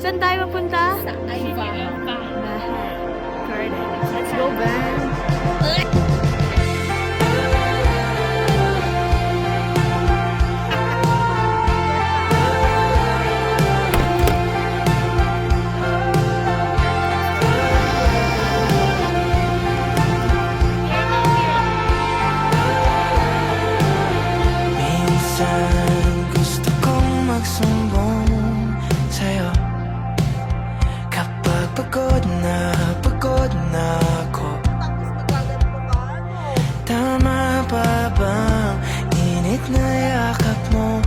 Saan tayo mapunta? Sa Aiva. Bahay. Garden. Let's go, Ben. Minsan gusto kong magsumbong sa'yo kapag pagod na ako. Tama pa bang init na yakap mo